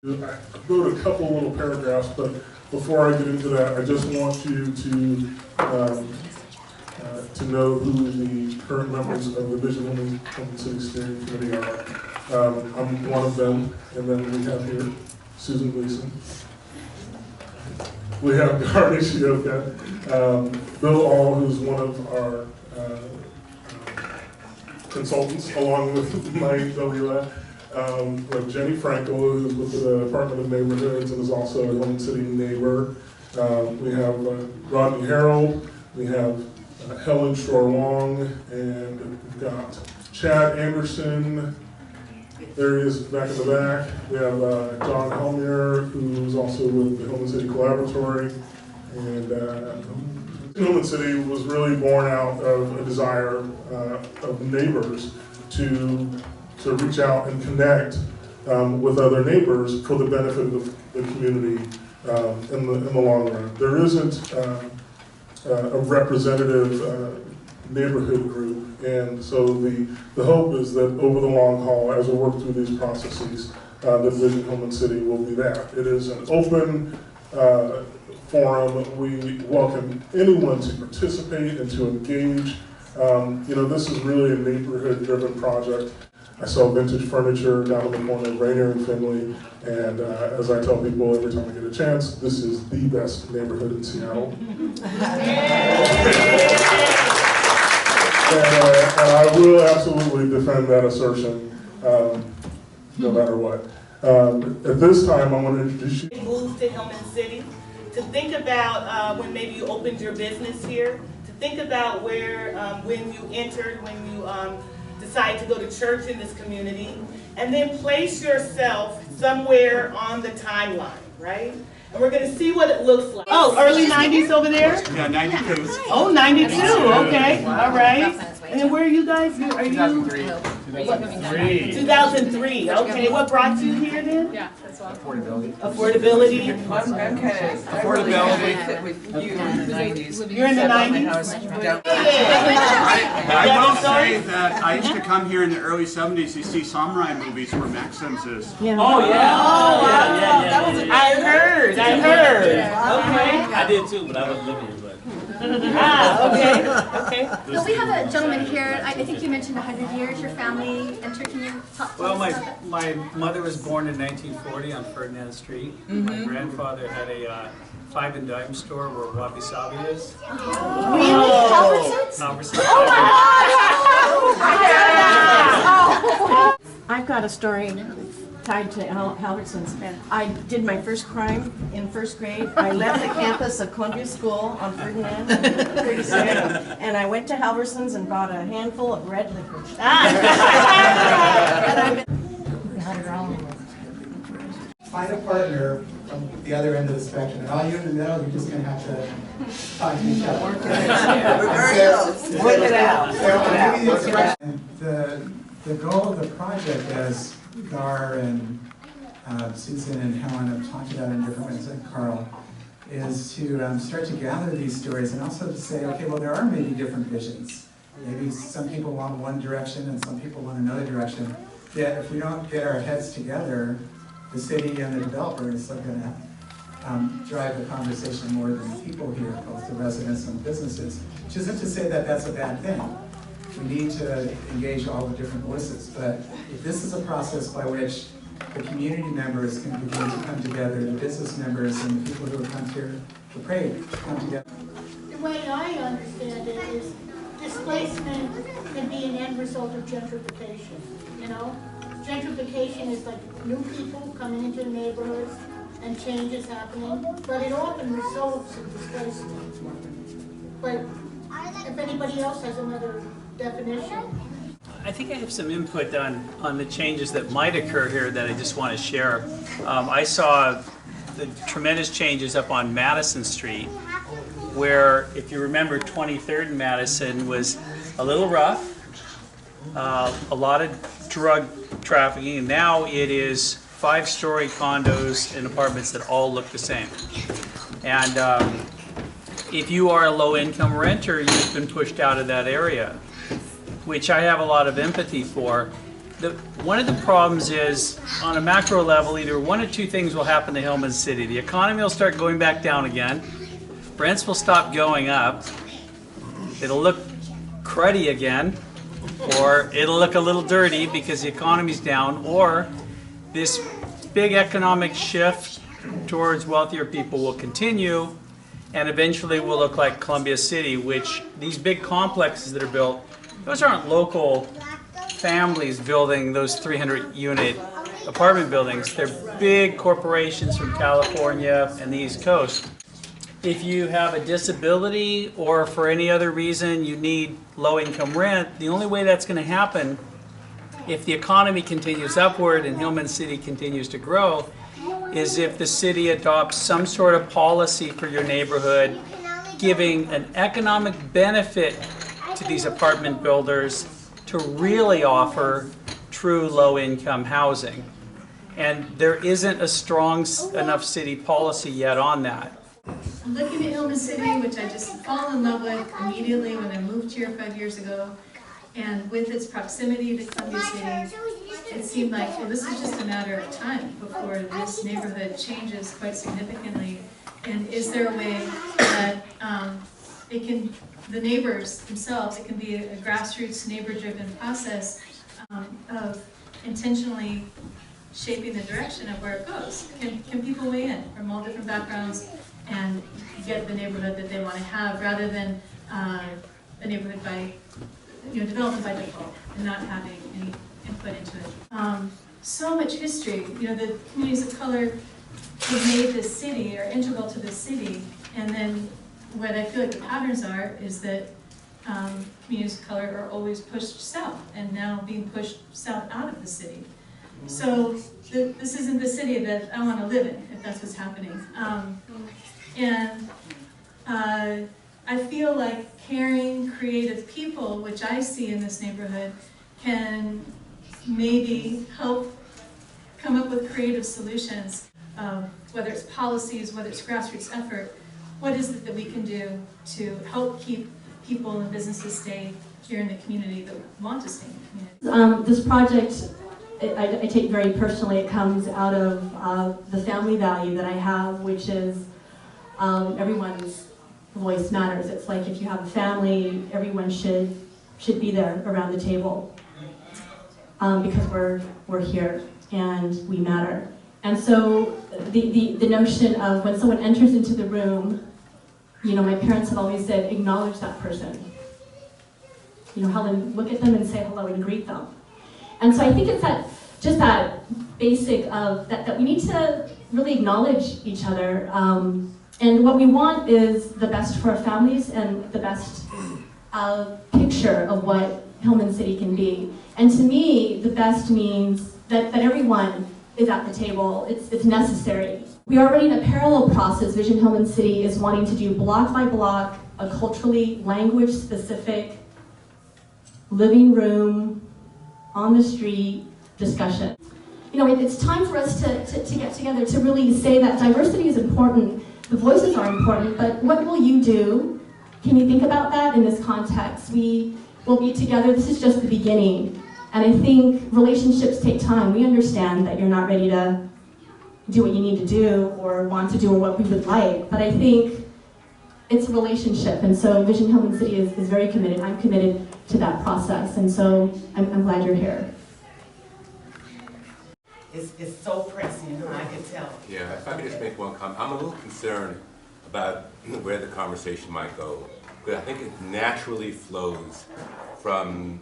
I wrote a couple little paragraphs, but before I get into that, I just want you to know who the current members of the Vision Women's City Steering Committee are. I'm one of them, and then we have here Susan Gleason. We have Gar Nishioka, Bill All, who's one of our consultants, along with Mike Dalila. We have Jenny Frankel, who's with the Department of Neighborhoods and is also a Home City neighbor. We have Rodney Harold, we have Helen Shore-Long, and we've got Chad Anderson. There he is back in the back. We have John Helmier, who's also with the Home City Collaboratory. And Home City was really born out of a desire of neighbors to reach out and connect with other neighbors for the benefit of the community in the long run. There isn't a representative neighborhood group, and so the hope is that over the long haul, as we work through these processes, the Vision Home City will be that. It is an open forum. We welcome anyone to participate and to engage. This is really a neighborhood-driven project. I sell vintage furniture down in the corner of Rainier and Finley, and as I tell people every time I get a chance, this is the best neighborhood in Seattle. And I will absolutely defend that assertion, no matter what. At this time, I want to introduce you. Moves to Hillman City, to think about when maybe you opened your business here, to think about where, when you entered, when you decide to go to church in this community, and then place yourself somewhere on the timeline, right? And we're going to see what it looks like. Oh, early 90s over there? Yeah, 92. Oh, 92, okay, all right. And then where are you guys? Are you? 2003. 2003, okay. What brought you here then? Yeah, that's all. Affordability. Affordability? Okay. Affordability. You in the 90s. You're in the 90s? I will say that I used to come here in the early 70s to see samurai movies where Maxims is. Oh, yeah. Oh, wow. I heard. Okay. I did too, but I wasn't living here. Okay. So we have a gentleman here. I think you mentioned 100 years. Your family entered. Can you talk to Well, us about that? my mother was born in 1940 on Ferdinand Street. My grandfather had a 5 and dime store where Wabi Sabi is. Really? Albertsons? Albertsons. I've got a story tied to Albertsons. I did my first crime in first grade. I left the campus of Columbia School on Ferdinand, 36, and I went to Albertsons and bought a handful of red licorice. Find a partner from the other end of the spectrum. And all you in the middle, you're just going to have to talk to each other. We're very close. Work it out. The goal of the project, as Gar and Susan and Helen have talked about in different ways, and Carl, is to start to gather these stories and also to say, okay, well, there are maybe different visions. Maybe some people want one direction and some people want another direction. Yet if we don't get our heads together, the city and the developers are going to drive the conversation more than the people here, both the residents and businesses. Which isn't to say that that's a bad thing. We need to engage all the different voices, but this is a process by which the community members can begin to come together, the business members and the people who have come here to pray come together. The way I understand it is displacement can be an end result of gentrification, you know? Gentrification is like new people coming into the neighborhoods and change is happening, but it often results in displacement. But if anybody else has another definition. I think I have some input on the changes that might occur here that I just want to share. I saw the tremendous changes up on Madison Street, where, if you remember, 23rd and Madison was a little rough, a lot of drug trafficking, and now it is 5-story condos and apartments that all look the same. And if you are a low-income renter, you've been pushed out of that area, which I have a lot of empathy for. one of the problems is, on a macro level, either one or two things will happen to Hillman City. The economy will start going back down again, rents will stop going up, it'll look cruddy again, or it'll look a little dirty because the economy's down, or this big economic shift towards wealthier people will continue, and eventually will look like Columbia City, which these big complexes that are built, those aren't local families building those 300-unit apartment buildings. They're big corporations from California and the East Coast. If you have a disability or for any other reason you need low-income rent, the only way that's going to happen if the economy continues upward and Hillman City continues to grow is if the city adopts some sort of policy for your neighborhood giving an economic benefit to these apartment builders to really offer true low-income housing. And there isn't a strong enough city policy yet on that. Looking at Hillman City, which I just fell in love with immediately when I moved here 5 years ago, and with its proximity to Columbia City, it seemed like, well, this is just a matter of time before this neighborhood changes quite significantly. And is there a way that it can, the neighbors themselves, it can be a grassroots neighbor-driven process of intentionally shaping the direction of where it goes? Can people weigh in from all different backgrounds and get the neighborhood that they want to have, rather than a neighborhood by, development by default and not having any input into it? So much history. The communities of color have made this city, are integral to this city, and then what I feel like the patterns are is that communities of color are always pushed south, and now being pushed south out of the city. So this isn't the city that I want to live in, if that's what's happening. I feel like caring, creative people, which I see in this neighborhood, can maybe help come up with creative solutions, whether it's policies, whether it's grassroots effort. What is it that we can do to help keep people and businesses stay here in the community that want to stay in the community? This project, I take very personally. It comes out of the family value that I have, which is everyone's voice matters. It's like if you have a family, everyone should be there around the table because we're here and we matter. And so the notion of when someone enters into the room, my parents have always said, acknowledge that person. Helen, look at them and say hello and greet them. And so I think it's that basic of that we need to really acknowledge each other. And what we want is the best for our families and the best picture of what Hillman City can be. And to me, the best means that everyone is at the table. It's necessary. We are running a parallel process. Vision Hillman City is wanting to do block by block, a culturally language-specific living room, on the street discussion. It's time for us to get together to really say that diversity is important, the voices are important, but what will you do? Can you think about that in this context? We will be together, this is just the beginning. And I think relationships take time. We understand that you're not ready to do what you need to do or want to do or what we would like, but I think it's a relationship, and so Vision Hillman City is very committed. I'm committed to that process, and so I'm glad you're here. It's so pressing, I can tell. Yeah, if I could just make one comment. I'm a little concerned about where the conversation might go, because I think it naturally flows from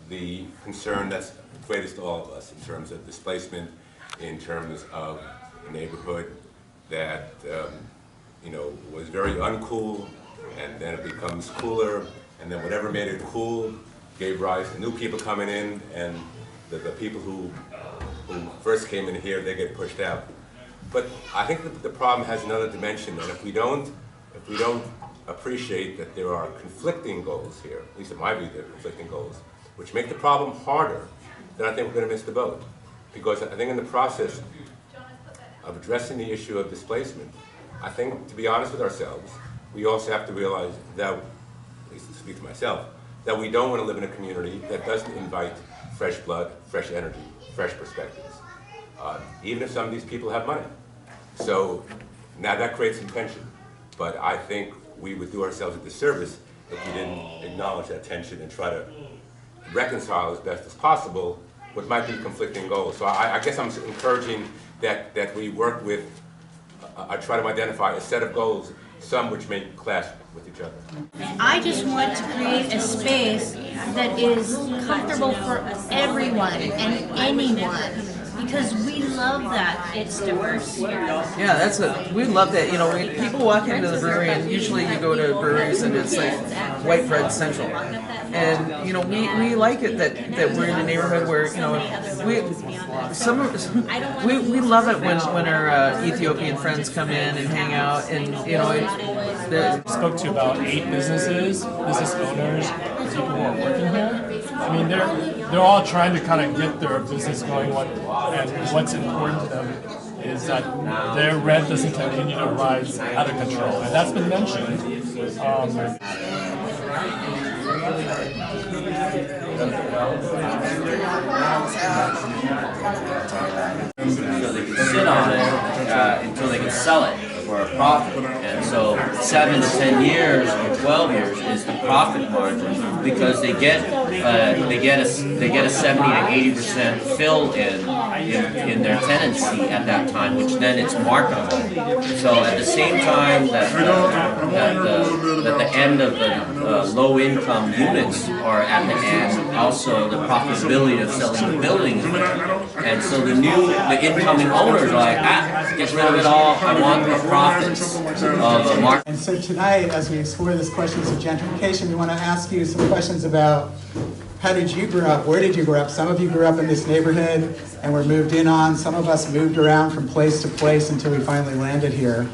the concern that's greatest to all of us in terms of displacement, in terms of a neighborhood that was very uncool, and then it becomes cooler, and then whatever made it cool gave rise to new people coming in, and the people who first came in here, they get pushed out. But I think that the problem has another dimension, and if we don't appreciate that there are conflicting goals here, at least in my view, there are conflicting goals, which make the problem harder, then I think we're going to miss the boat. Because I think in the process of addressing the issue of displacement, I think, to be honest with ourselves, we also have to realize that, at least to speak for myself, that we don't want to live in a community that doesn't invite fresh blood, fresh energy, fresh perspectives, even if some of these people have money. So now that creates some tension, but I think we would do ourselves a disservice if we didn't acknowledge that tension and try to reconcile as best as possible what might be conflicting goals. So I guess I'm encouraging that we work with, I try to identify a set of goals, some which may clash with each other. I just want to create a space that is comfortable for everyone and anyone, because we love that it's diverse here. Yeah, we love that. You know, when people walk into the brewery, and usually you go to breweries and it's like white bread central. And you know, we like it that we're in a neighborhood where, you know, we love it when our Ethiopian friends come in and hang out, and you know, spoke to about 8 business owners, people who are working here. I mean, they're all trying to kind of get their business going, and what's important to them is that their rent doesn't continue to rise out of control, and that's been mentioned. So they can sit on it until they can sell it for a profit. And so 7 to 10 years or 12 years is the profit margin, because they get a 70 to 80% fill in their tenancy at that time, which then it's marketable. So at the same time that the end of the low income units are at the end, also the profitability of selling the building is there. And so the incoming owners are like, get rid of it all, I want the profits of a market. And so tonight, as we explore these questions of gentrification, we want to ask you some questions about how did you grow up? Where did you grow up? Some of you grew up in this neighborhood and were moved in on. Some of us moved around from place to place until we finally landed here.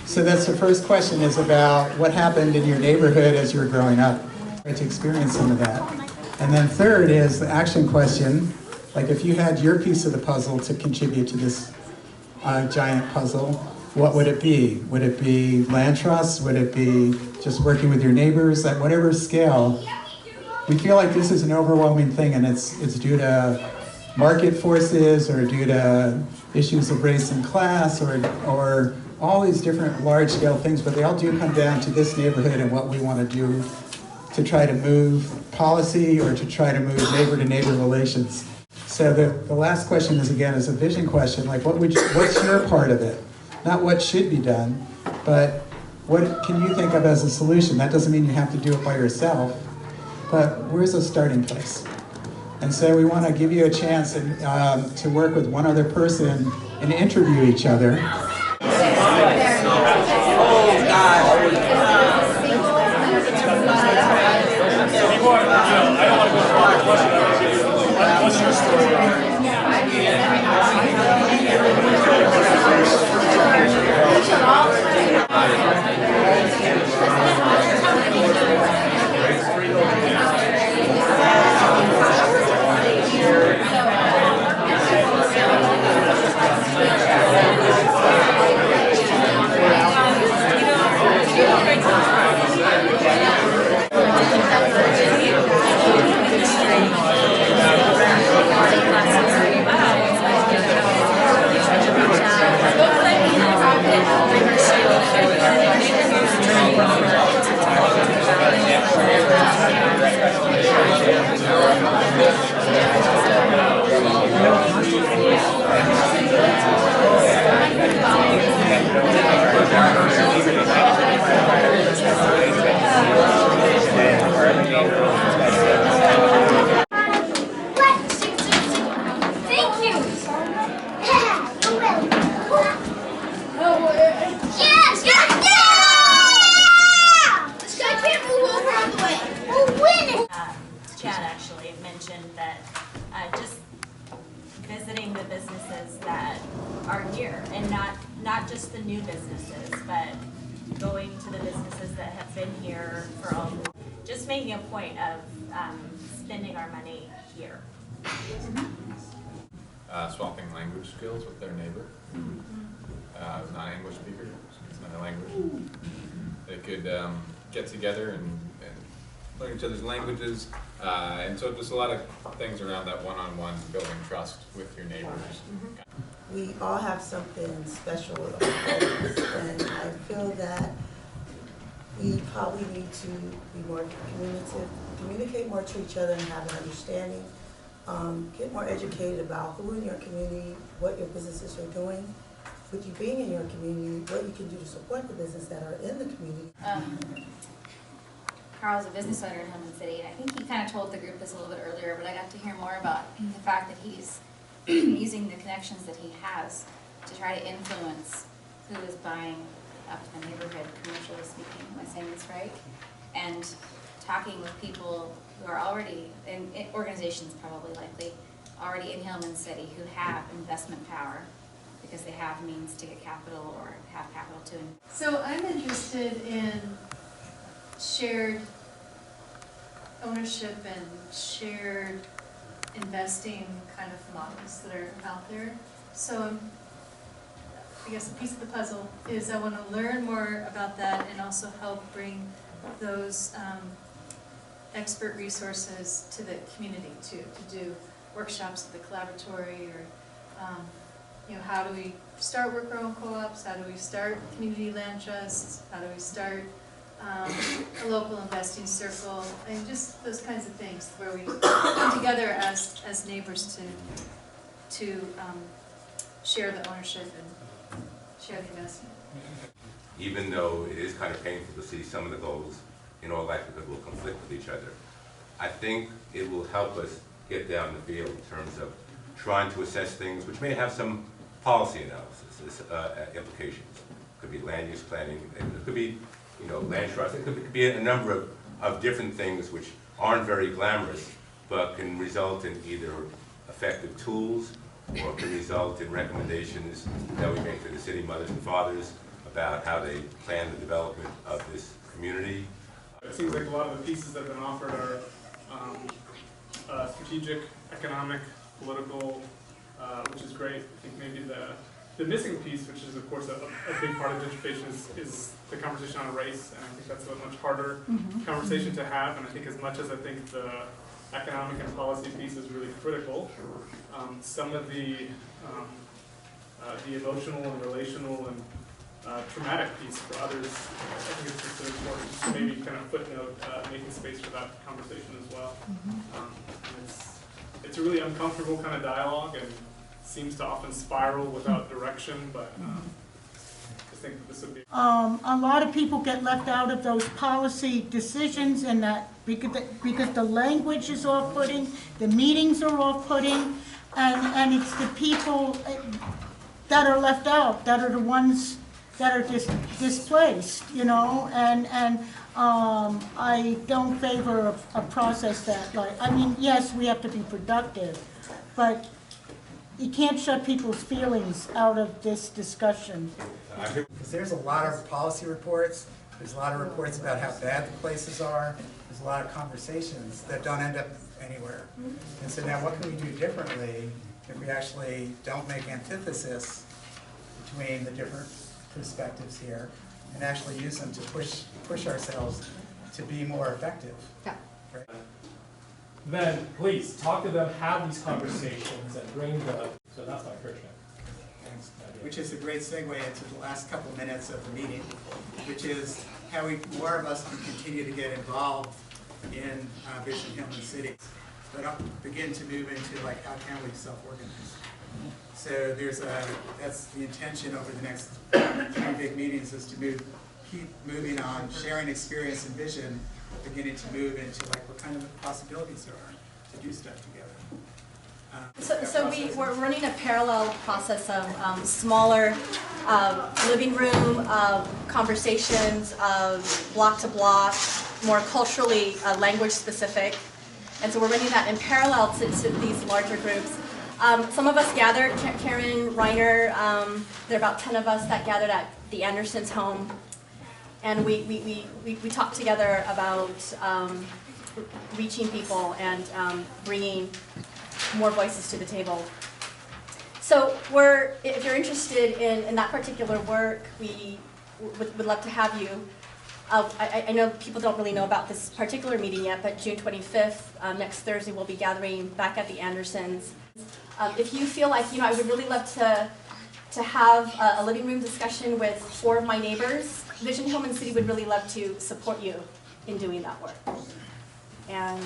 So that's the first question, is about what happened in your neighborhood as you were growing up, to experience some of that. And then third is the action question, like if you had your piece of the puzzle to contribute to this giant puzzle, what would it be? Would it be land trusts? Would it be just working with your neighbors at whatever scale? We feel like this is an overwhelming thing, and it's due to market forces, or due to issues of race and class, or all these different large-scale things, but they all do come down to this neighborhood and what we want to do to try to move policy or to try to move neighbor-to-neighbor relations. So the last question is, again, is a vision question, like what's your part of it? Not what should be done, but what can you think of as a solution? That doesn't mean you have to do it by yourself, but where's a starting place? And so we want to give you a chance to work with one other person and interview each other. What's your story? Chad actually mentioned that just visiting the businesses that are here, and not just the new businesses, but going to the businesses that have been here for all, just making a point of spending our money here. Swapping language skills with their neighbor, non-English speaker, it's another language. They could get together and learn each other's languages, And so just a lot of things around that one-on-one building trust with your neighbors. We all have something special about us, and I feel that we probably need to be more communicate more to each other and have an understanding, get more educated about who in your community, what your businesses are doing. With you being in your community, what you can do to support the business that are in the community. Carl's a business owner in Hillman City, and I think he kind of told the group this a little bit earlier, but I got to hear more about the fact that he's using the connections that he has to try to influence who is buying up the neighborhood, commercially speaking. Am I saying this right? And talking with people who are already, in organizations probably likely, already in Hillman City who have investment power because they have means to get capital or have capital to invest. So I'm interested in shared ownership and shared investing kind of models that are out there. So I guess a piece of the puzzle is I want to learn more about that and also help bring those expert resources to the community to do workshops at the collaboratory, or you know, how do we start worker-owned co-ops, how do we start community land trusts, how do we start a local investing circle, and just those kinds of things where we come together as neighbors to share the ownership and share the investment. Even though it is kind of painful to see some of the goals in all likelihood will conflict with each other, I think it will help us get down the field in terms of trying to assess things which may have some policy analysis implications. It could be land use planning, it could be, you know, land trust, it could be a number of different things which aren't very glamorous, but can result in either effective tools or can result in recommendations that we make to the city mothers and fathers about how they plan the development of this community. It seems like a lot of the pieces that have been offered are strategic, economic, political, which is great. I think maybe the missing piece, which is of course a big part of gentrification, is the conversation on race, and I think that's a much harder conversation to have. And I think as much as I think the economic and policy piece is really critical, some of the emotional and relational and traumatic piece for others, I think it's just important to maybe kind of footnote making space for that conversation as well. It's a really uncomfortable kind of dialogue and seems to often spiral without direction, but I think that this would be. A lot of people get left out of those policy decisions, and that because the language is off-putting, the meetings are off-putting, and it's the people that are left out that are the ones that are displaced, you know, and I don't favor a process that, like, I mean, yes, we have to be productive, but you can't shut people's feelings out of this discussion. Because there's a lot of policy reports, there's a lot of reports about how bad the places are, there's a lot of conversations that don't end up anywhere. And so now what can we do differently if we actually don't make antithesis between the different perspectives here and actually use them to push ourselves to be more effective? Yeah. Right? Then please talk to them, have these conversations, and bring the. So that's my encouragement. Thanks. Which is a great segue into the last couple minutes of the meeting, which is how more of us can continue to get involved in Vision Hillman City, but begin to move into like how can we self-organize. So that's the intention over the next 3 big meetings, is to keep moving on, sharing experience and vision, beginning to move into like what kind of possibilities there are to do stuff together. So we're running a parallel process of smaller living room conversations, of block to block, more culturally language specific. And so we're running that in parallel to these larger groups. Some of us gathered, Karen, Reiner, there are about 10 of us that gathered at the Andersons' home. And we talked together about reaching people and bringing more voices to the table. So if you're interested in that particular work, we would love to have you. I know people don't really know about this particular meeting yet, but June 25th, next Thursday, we'll be gathering back at the Andersons. If you feel like, I would really love to have a living room discussion with 4 of my neighbors, Vision Hillman City would really love to support you in doing that work. And